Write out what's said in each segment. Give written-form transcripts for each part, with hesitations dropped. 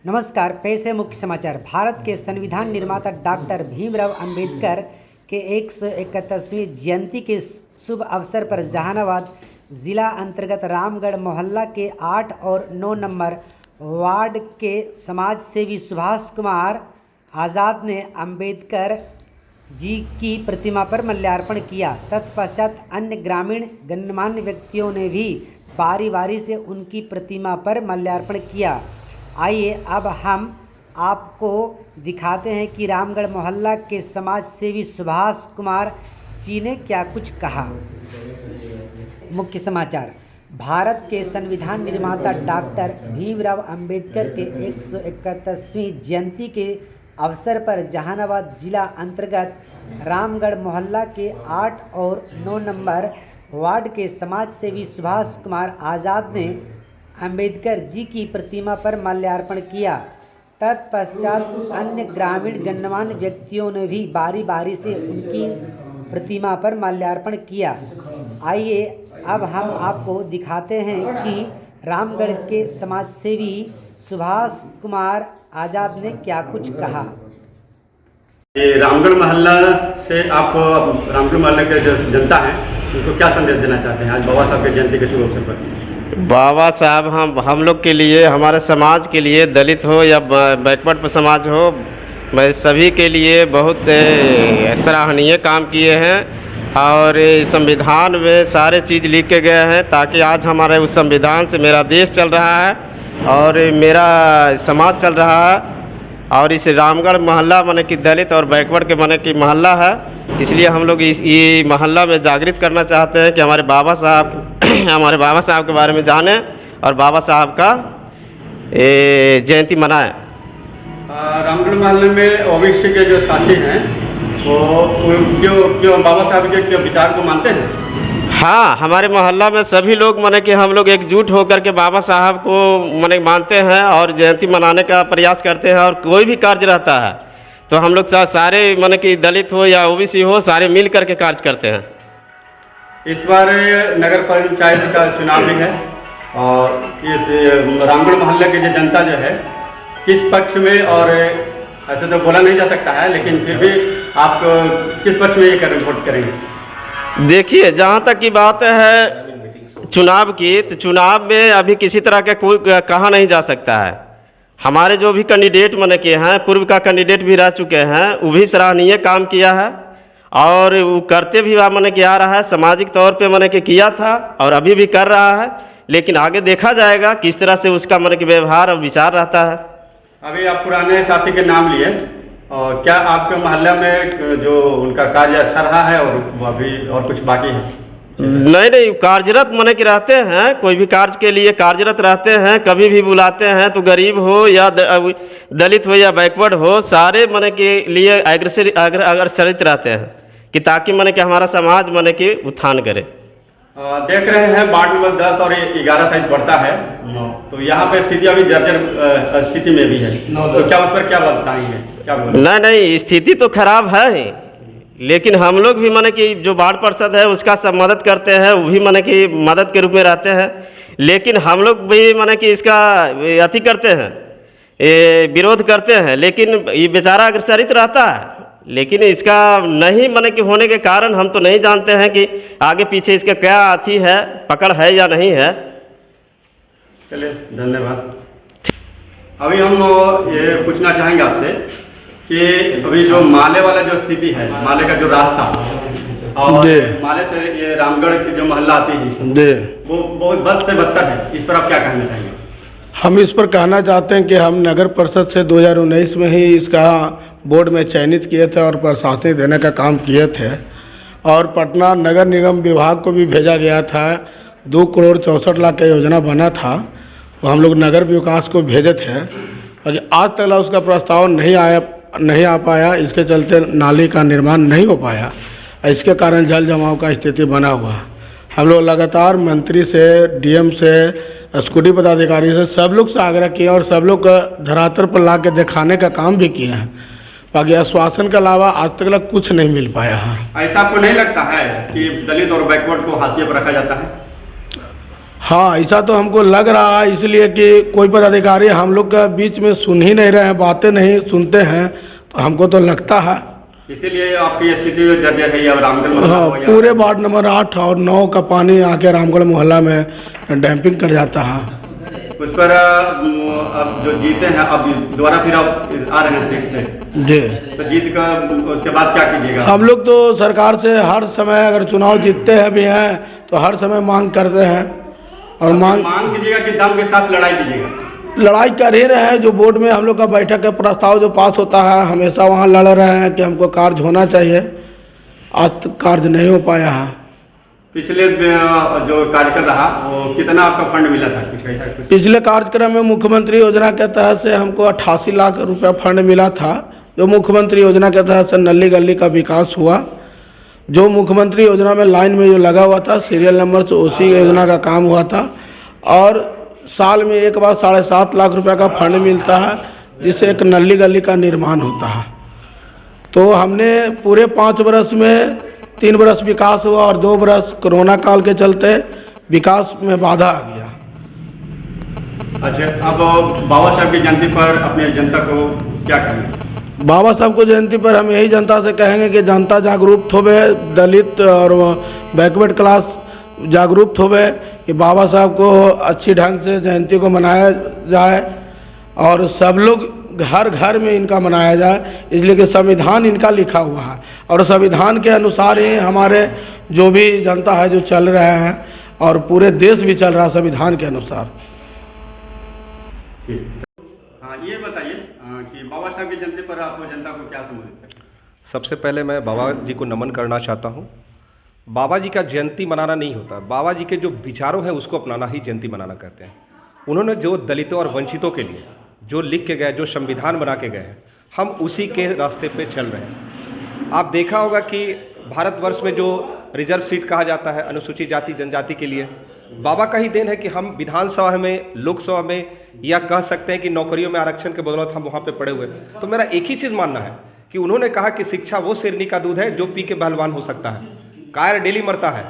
नमस्कार। पेश है मुख्य समाचार। भारत के संविधान निर्माता डॉक्टर भीमराव अंबेडकर के 171वीं जयंती के शुभ अवसर पर जहानाबाद जिला अंतर्गत रामगढ़ मोहल्ला के 8 और 9 नंबर वार्ड के समाज सेवी सुभाष कुमार आज़ाद ने अंबेडकर जी की प्रतिमा पर माल्यार्पण किया। तत्पश्चात अन्य ग्रामीण गणमान्य व्यक्तियों ने भी बारी बारी से उनकी प्रतिमा पर माल्यार्पण किया। आइए अब हम आपको दिखाते हैं कि रामगढ़ मोहल्ला के समाज सेवी सुभाष कुमार जी ने क्या कुछ कहा। मुख्य समाचार। भारत के संविधान निर्माता डॉक्टर भीमराव अंबेडकर के 171वीं जयंती के अवसर पर जहानाबाद जिला अंतर्गत रामगढ़ मोहल्ला के 8 और 9 नंबर वार्ड के समाज सेवी सुभाष कुमार आज़ाद ने अंबेडकर जी की प्रतिमा पर माल्यार्पण किया। तत्पश्चात अन्य ग्रामीण गणमान्य व्यक्तियों ने भी बारी बारी से उनकी प्रतिमा पर माल्यार्पण किया। आइए अब हम आपको दिखाते हैं कि रामगढ़ के समाज सेवी सुभाष कुमार आज़ाद ने क्या कुछ कहा। ये रामगढ़ मोहल्ला से आप रामगढ़ मोहल्ले के जो जनता है उनको क्या संदेश देना चाहते हैं आज बाबा साहब के जयंती के शुभ अवसर पर? बाबा साहब हम लोग के लिए, हमारे समाज के लिए, दलित हो या बैकवर्ड समाज हो, मैं सभी के लिए बहुत सराहनीय काम किए हैं। और संविधान में सारे चीज़ लिख के गए हैं ताकि आज हमारे उस संविधान से मेरा देश चल रहा है और मेरा समाज चल रहा है। और इस रामगढ़ मोहल्ला माने कि दलित और बैकवर्ड के माने कि मोहल्ला है, इसलिए हम लोग ये मोहल्ला में जागृत करना चाहते हैं कि हमारे बाबा साहब के बारे में जानें और बाबा साहब का जयंती मनाएं। रामगढ़ मोहल्ले में ओबीसी के जो साथी हैं वो क्यों बाबा साहब के विचार को मानते हैं? हाँ, हमारे मोहल्ला में सभी लोग माने कि हम लोग एकजुट होकर के बाबा साहब को माने मानते हैं और जयंती मनाने का प्रयास करते हैं। और कोई भी कार्य रहता है तो हम लोग सारे माने कि दलित हो या ओबीसी हो, सारे मिल करके कार्य करते हैं। इस बार नगर पंचायत का चुनाव भी है और इस रामगढ़ मोहल्ले की जो जनता जो है किस पक्ष में, और ऐसे तो बोला नहीं जा सकता है, लेकिन फिर भी आप किस पक्ष में ये वोट करेंगे? देखिए, जहाँ तक की बात है चुनाव की, तो चुनाव में अभी किसी तरह का कोई कहा नहीं जा सकता है। हमारे जो भी कैंडिडेट माने के हैं, पूर्व का कैंडिडेट भी रह चुके हैं, वो भी सराहनीय काम किया है और वो करते भी माने कि आ रहा है, सामाजिक तौर पे माने कि किया था और अभी भी कर रहा है। लेकिन आगे देखा जाएगा किस तरह से उसका माने कि व्यवहार और विचार रहता है। अभी आप पुराने साथी के नाम लिए, और क्या आपके मोहल्ले में जो उनका कार्य अच्छा रहा है और अभी और कुछ बाकी है? नहीं, कार्यरत माने कि रहते हैं, कोई भी कार्य के लिए कार्यरत रहते हैं। कभी भी बुलाते हैं तो गरीब हो या दलित हो या बैकवर्ड हो, सारे माने के लिए अग्रसरित रहते हैं कि ताकि माने कि हमारा समाज माने कि उत्थान करे। देख रहे हैं वार्ड नंबर 10 और 11 साइज बढ़ता है, तो यहाँ पे स्थिति अभी जर्जर स्थिति में भी है, तो क्या उस पर क्या बताएंगे? क्या नहीं, स्थिति तो खराब है ही, लेकिन हम लोग भी माने कि जो वार्ड पार्षद है उसका सब मदद करते हैं, वो भी माने कि मदद के रूप में रहते हैं। लेकिन हम लोग भी माने कि इसका अति करते हैं, विरोध करते हैं, लेकिन ये बेचारा अग्रसरित रहता है। लेकिन इसका नहीं माने कि होने के कारण हम तो नहीं जानते हैं कि आगे पीछे इसका क्या अति है, पकड़ है या नहीं है। चलिए, धन्यवाद। अभी हम ये पूछना चाहेंगे आपसे कि अभी जो माले वाला जो स्थिति है, माले का जो रास्ता और माले से ये रामगढ़ की जो मोहल्ला आती है वो बहुत बद से बदतर है, इस पर आप क्या कहना चाहेंगे? हम इस पर कहना चाहते हैं कि हम नगर परिषद से 2019 में ही इसका बोर्ड में चयनित किए थे और प्रशासनिक देने का काम किए थे और पटना नगर निगम विभाग को भी भेजा गया था। 2 करोड़ 64 लाख का योजना बना था, वो हम लोग नगर विकास को भेजे थे और आज तक उसका प्रस्ताव नहीं आ पाया। इसके चलते नाली का निर्माण नहीं हो पाया, इसके कारण जल जमाव का स्थिति बना हुआ। हम लोग लगातार मंत्री से, डीएम से, स्कूटी पदाधिकारी से, सब लोग से आग्रह किए और सब लोग धरातल पर ला के दिखाने का काम भी किए हैं। बाकी आश्वासन के अलावा आज तक कुछ नहीं मिल पाया है। ऐसा आपको नहीं लगता है कि दलित और बैकवर्ड को हाशिए पर रखा जाता है? हाँ, ऐसा तो हमको लग रहा है, इसलिए कि कोई पदाधिकारी हम लोग का बीच में सुन ही नहीं रहे हैं, बातें नहीं सुनते हैं, तो हमको तो लगता है। इसीलिए आपकी स्थिति जर्जर है अब रामगढ़ मोहल्ला हाँ, हो या पूरे वार्ड नंबर 8 और 9 का पानी आके रामगढ़ मोहल्ला में डैम्पिंग कर जाता है। उस पर अब जो जीते हैं अब दोबारा फिर आप आ रहे हैं सीट से, जी, तो जीत कर उसके बाद क्या कीजिएगा? हम लोग तो सरकार से हर समय अगर चुनाव जीतते हैं भी हैं तो हर समय मांग करते हैं और मांग कीजिएगा कि दम के साथ लड़ाई कीजिएगा? लड़ाई कर ही रहे हैं। जो बोर्ड में हम लोग का बैठक का प्रस्ताव जो पास होता है, हमेशा वहाँ लड़ रहे हैं कि हमको कार्य होना चाहिए। आज तक कार्य नहीं हो पाया है। पिछले जो कार्यक्रम रहा वो कितना आपका फंड मिला था? कुछ ऐसा कुछ? पिछले कार्यक्रम में मुख्यमंत्री योजना के तहत से हमको 88 लाख रुपया फंड मिला था। जो मुख्यमंत्री योजना के तहत से नली गली का विकास हुआ, जो मुख्यमंत्री योजना में लाइन में जो लगा हुआ था सीरियल नंबर से, उसी योजना का काम हुआ था। और साल में एक बार 7.5 लाख रुपया का फंड मिलता है, जिससे एक नली गली का निर्माण होता है। तो हमने पूरे 5 बरस में 3 बरस विकास हुआ और 2 बरस कोरोना काल के चलते विकास में बाधा आ गया। अच्छा, अब बाबा साहब की जयंती पर अपने जनता को क्या कहेंगे? बाबा साहब को जयंती पर हम यही जनता से कहेंगे कि जनता जागरूक होवे, दलित और बैकवर्ड क्लास जागरूक होवे कि बाबा साहब को अच्छी ढंग से जयंती को मनाया जाए और सब लोग घर घर में इनका मनाया जाए। इसलिए कि संविधान इनका लिखा हुआ है और संविधान के अनुसार ही हमारे जो भी जनता है जो चल रहे हैं और पूरे देश भी चल रहा है संविधान के अनुसार। हाँ, ये बताइए कि बाबा साहब की जयंती पर आपको जनता को क्या संबोधित करें? सबसे पहले मैं बाबा जी को नमन करना चाहता हूँ। बाबा जी का जयंती मनाना नहीं होता, बाबा जी के जो विचारों हैं उसको अपनाना ही जयंती मनाना कहते हैं। उन्होंने जो दलितों और वंचितों के लिए जो लिख के गए, जो संविधान बना के गए हैं, हम उसी के रास्ते पे चल रहे हैं। आप देखा होगा कि भारतवर्ष में जो रिजर्व सीट कहा जाता है अनुसूचित जाति जनजाति के लिए, बाबा का ही देन है कि हम विधानसभा में, लोकसभा में, या कह सकते हैं कि नौकरियों में आरक्षण के बदौलत हम वहाँ पे पड़े हुए। तो मेरा एक ही चीज़ मानना है कि उन्होंने कहा कि शिक्षा वो शेरनी का दूध है जो पी के पहलवान हो सकता है। कायर डेली मरता है,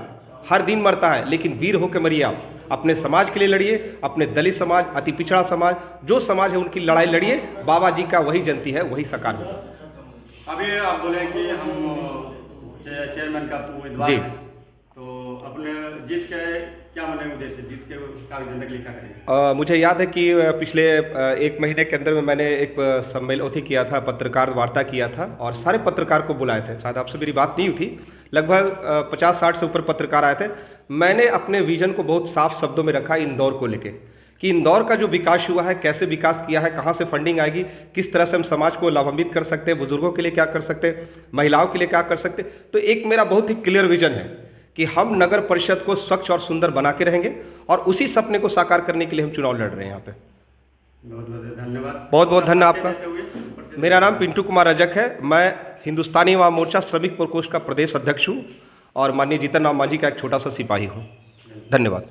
हर दिन मरता है, लेकिन वीर होकर मरिए आप। अपने समाज के लिए लड़िए, अपने दलित समाज, अति पिछड़ा समाज, जो समाज है उनकी लड़ाई लड़िए। बाबा जी का वही जयंती है, वही साकार होगा। अभी आप बोले कि हम चेयरमैन का उम्मीदवार जी, हैं, तो अपने जीत के क्या माने उद्देश्य, जीत के जनता के लिए क्या करेंगे? मुझे याद है कि पिछले 1 महीने के अंदर में मैंने एक सम्मेलन किया था, पत्रकार वार्ता किया था और सारे पत्रकार को बुलाए थे। शायद आपसे मेरी बात नहीं हुई थी, लगभग 50-60 से ऊपर पत्रकार आए थे। मैंने अपने विजन को बहुत साफ शब्दों में रखा इंदौर को लेके कि इंदौर का जो विकास हुआ है, कैसे विकास किया है, कहाँ से फंडिंग आएगी, किस तरह से हम समाज को लाभान्वित कर सकते हैं, बुजुर्गों के लिए क्या कर सकते हैं, महिलाओं के लिए क्या कर सकते हैं। तो एक मेरा बहुत ही क्लियर विजन है कि हम नगर परिषद को स्वच्छ और सुंदर बना के रहेंगे और उसी सपने को साकार करने के लिए हम चुनाव लड़ रहे हैं यहाँ पे। बहुत बहुत धन्यवाद। बहुत बहुत धन्यवाद आपका। मेरा नाम पिंटू कुमार रजक है, मैं हिंदुस्तानी युवा मोर्चा श्रमिक प्रकोष्ठ का प्रदेश अध्यक्ष हूँ और माननीय जीतन राम मांझी का एक छोटा सा सिपाही हूँ। धन्यवाद।